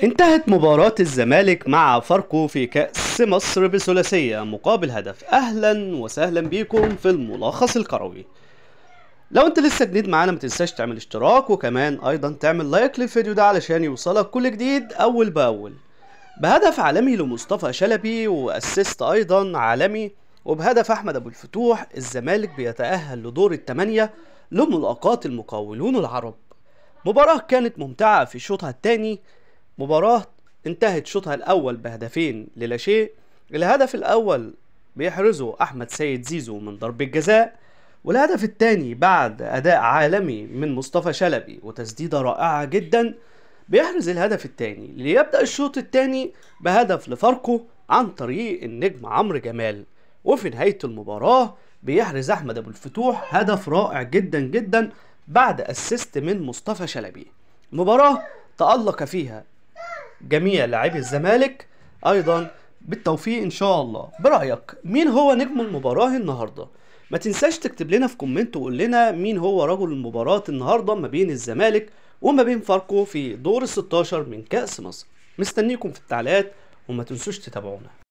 انتهت مباراة الزمالك مع فاركو في كأس مصر بثلاثية مقابل هدف. اهلا وسهلا بيكم في الملخص الكروي. لو انت لسه جديد معانا ما تنساش تعمل اشتراك، وكمان ايضا تعمل لايك للفيديو ده علشان يوصلك كل جديد اول باول. بهدف عالمي لمصطفى شلبي واسيست ايضا عالمي، وبهدف احمد ابو الفتوح الزمالك بيتأهل لدور الثمانية لملاقاة المقاولون العرب. مباراة كانت ممتعة في شوطها الثاني. مباراة انتهت شوطها الأول بهدفين للا شيء. الهدف الأول بيحرزه أحمد سيد زيزو من ضربة جزاء، والهدف الثاني بعد أداء عالمي من مصطفى شلبي وتسديدة رائعة جدا بيحرز الهدف الثاني ليبدأ الشوط الثاني بهدف لفاركو عن طريق النجم عمرو جمال. وفي نهاية المباراة بيحرز أحمد أبو الفتوح هدف رائع جدا جدا بعد أسيست من مصطفى شلبي. مباراة تألق فيها جميع لاعبي الزمالك ايضا بالتوفيق ان شاء الله. برأيك مين هو نجم المباراة النهاردة؟ ما تنساش تكتب لنا في كومنت وقول لنا مين هو رجل المباراة النهاردة ما بين الزمالك وما بين فاركو في دور ال 16 من كأس مصر. مستنيكم في التعليقات، وما تنسوش تتابعونا.